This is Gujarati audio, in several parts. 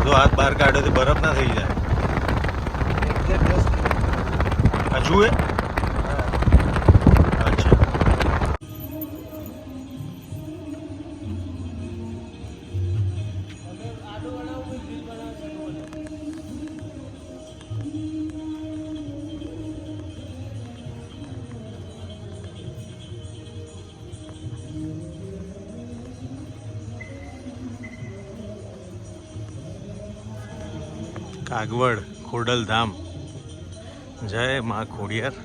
અડધો હાથ બહાર કાઢ્યો તો બરફ ના થઈ જાય. હજુ એ અચ્છા. કાગવડ ખોડલધામ. જય મા ખોડિયાર.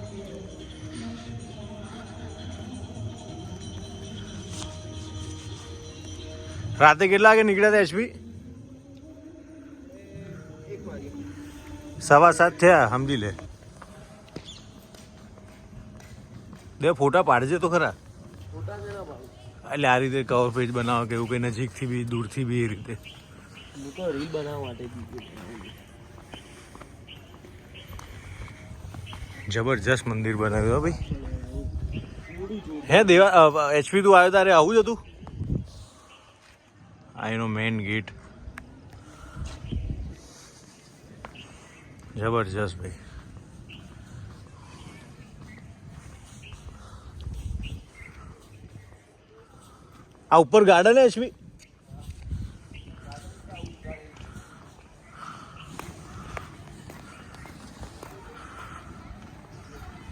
રાતે કેટલા વાગે નીકળ્યા હતા એચપી? 7:15 થયા સમજી લે. બે ફોટા પાડજે તો ખરા. એટલે આ રીતે કવર પેજ બનાવો કે એવું કઈ નજીકથી બી દૂરથી બી એ રીતે. રીલ બનાવવા માટે જબરજસ્ત મંદિર બનાવ્યું ભાઈ. હે દેવા એચપી તું આવ્યો તારે આવું જ હતું. આ એનો મેઇન ગેટ. જબરજસ્ત ભાઈ. આ ઉપર ગાર્ડન હે એચપી.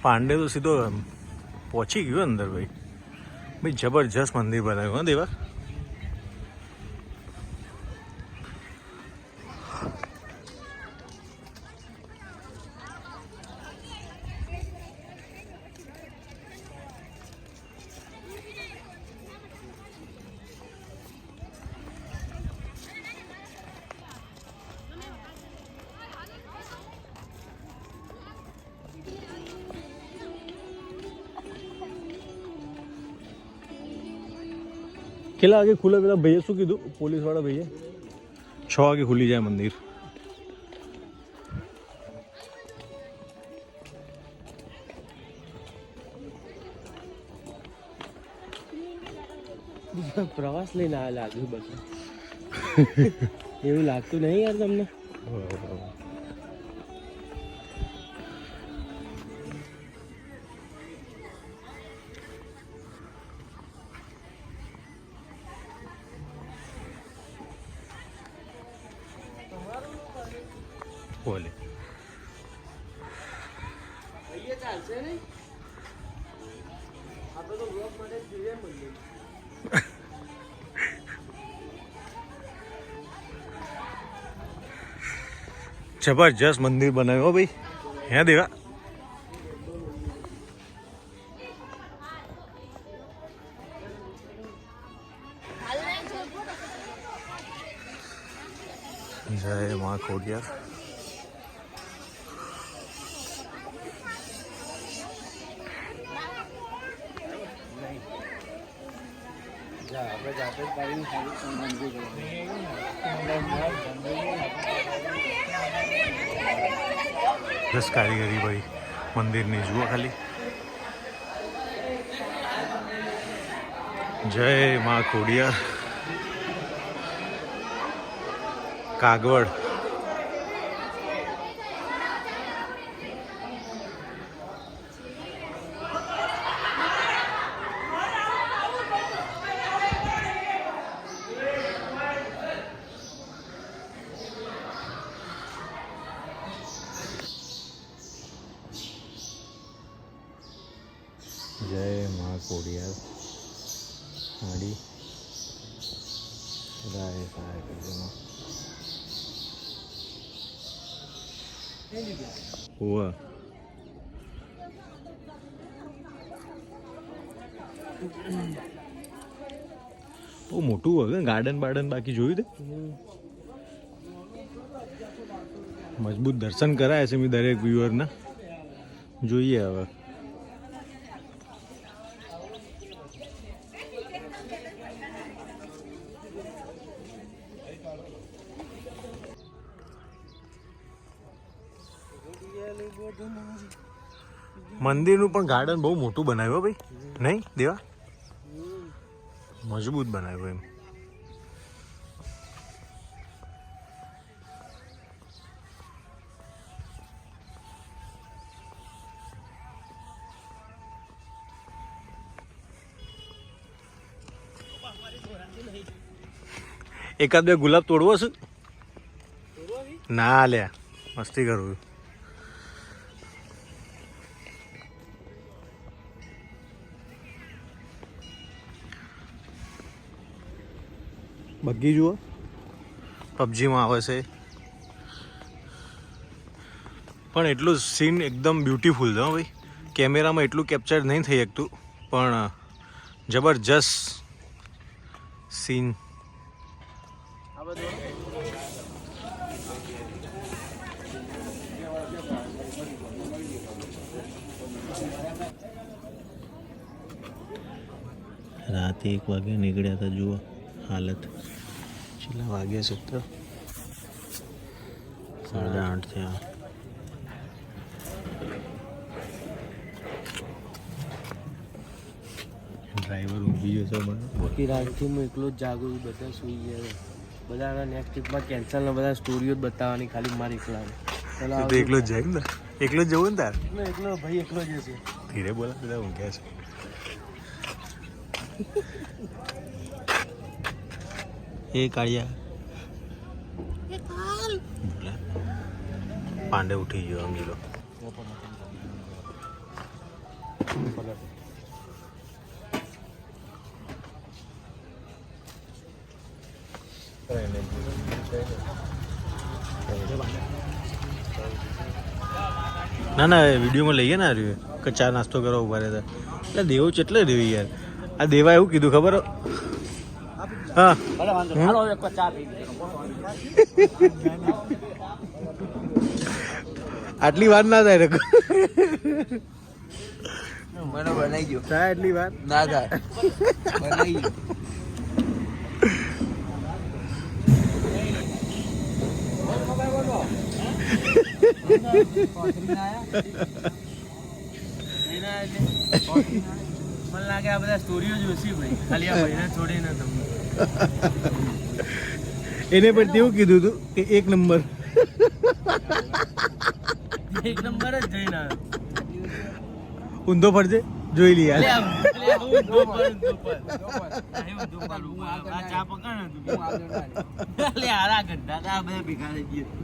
પાંડે તો સીધો પહોંચી ગયો અંદર ભાઈ. ભાઈ જબરજસ્ત મંદિર બનાવ્યું હા દેવા. કેટલા વાગે ખુલે પેલા ભાઈએ શું કીધું પોલીસ વાળા ભાઈએ? 6 વાગે ખુલી જાય મંદિર. પ્રવાસ લઈને આવેલા લાગ્યું બધું. એવું લાગતું નહીં યાર તમને? બોલે ચાલશે નહીં. આપણે તો બ્લોગ માટે જોઈએ મંદિર. જબરજસ્ત મંદિર બનાવ્યું ભાઈ. હે દેવા. જય મા ખોડિયાર. આપણે જાતે જ પાડીને ખાલી મંદિર બસ કારીગરી ભાઈ મંદિરની જુઓ ખાલી. જય મા ખોડિયાર. કાગવડ. જય મા ખોડિયાર. હાડી રાય સહાય કરજો. ઓવા બહુ મોટું હોય ગાર્ડન બાર્ડન બાકી જોયું તે મજબૂત દર્શન કરાય છે મેં દરેક વ્યુઅરના. જોઈએ હવે. મંદિરનું પણ ગાર્ડન બહુ મોટું બનાવ્યું ભાઈ નહીં દેવા. મજબૂત બનાવ્યું એમ. એકાદ બે ગુલાબ તોડવો છે ના લ્યા મસ્તી કરું બગ્ગી જુઓ પબજીમાં આવે છે પણ એટલું સીન એકદમ બ્યુટીફુલ છે હો ભાઈ કેમેરામાં એટલું કેપ્ચર નહીં થઈ શકતું પણ જબરજસ્ત સીન રાતે 1 વાગે નીકળ્યા હતા જુઓ હાલત છેલ્લા વાગ્યા છે તો 8:30 થયા ડ્રાઈવર ઊંઘી ગયો છે મોટી રાતથી હું એકલો જ જાગું છું બધા સુઈ ગયા બધાના નેક્સ્ટ ટ્રીપમાં કેન્સલ ને બધા સ્ટોરીઓ જ બતાવવાની ખાલી મારે એકલા તો એકલો જ જાય ને એકલો જ જવું ને તાર એકલો ભાઈ એકલો જ હશે ધીરે બોલા બધા ઊંઘ્યા છે એ કાળિયા પાંડે ઉઠી ગયો અંગીલો ના ના વિડીયોમાં લઈએ ને આ કે ચા નાસ્તો કરવા ઉભા રહેતા એટલે દેવો કેટલે દેવી યાર આ દેવા એવું કીધું ખબર હા આટલી વાર ના થાય મને બનાવી ગયો થાય એટલી વાર ના થાય બનાવી ગયો મને લાગે આ બધા સ્ટોરીઓ જોશી ભાઈ ખાલી આ ભાઈને છોડીને તમને એને પણ તેવું કીધું હતું કે 1 નંબર 1 નંબર જ જઈને ઊંધો ફરજે જોઈ લઈએ ચા પકડ આ ઘંટા બધા ભેગા થઈ ગયા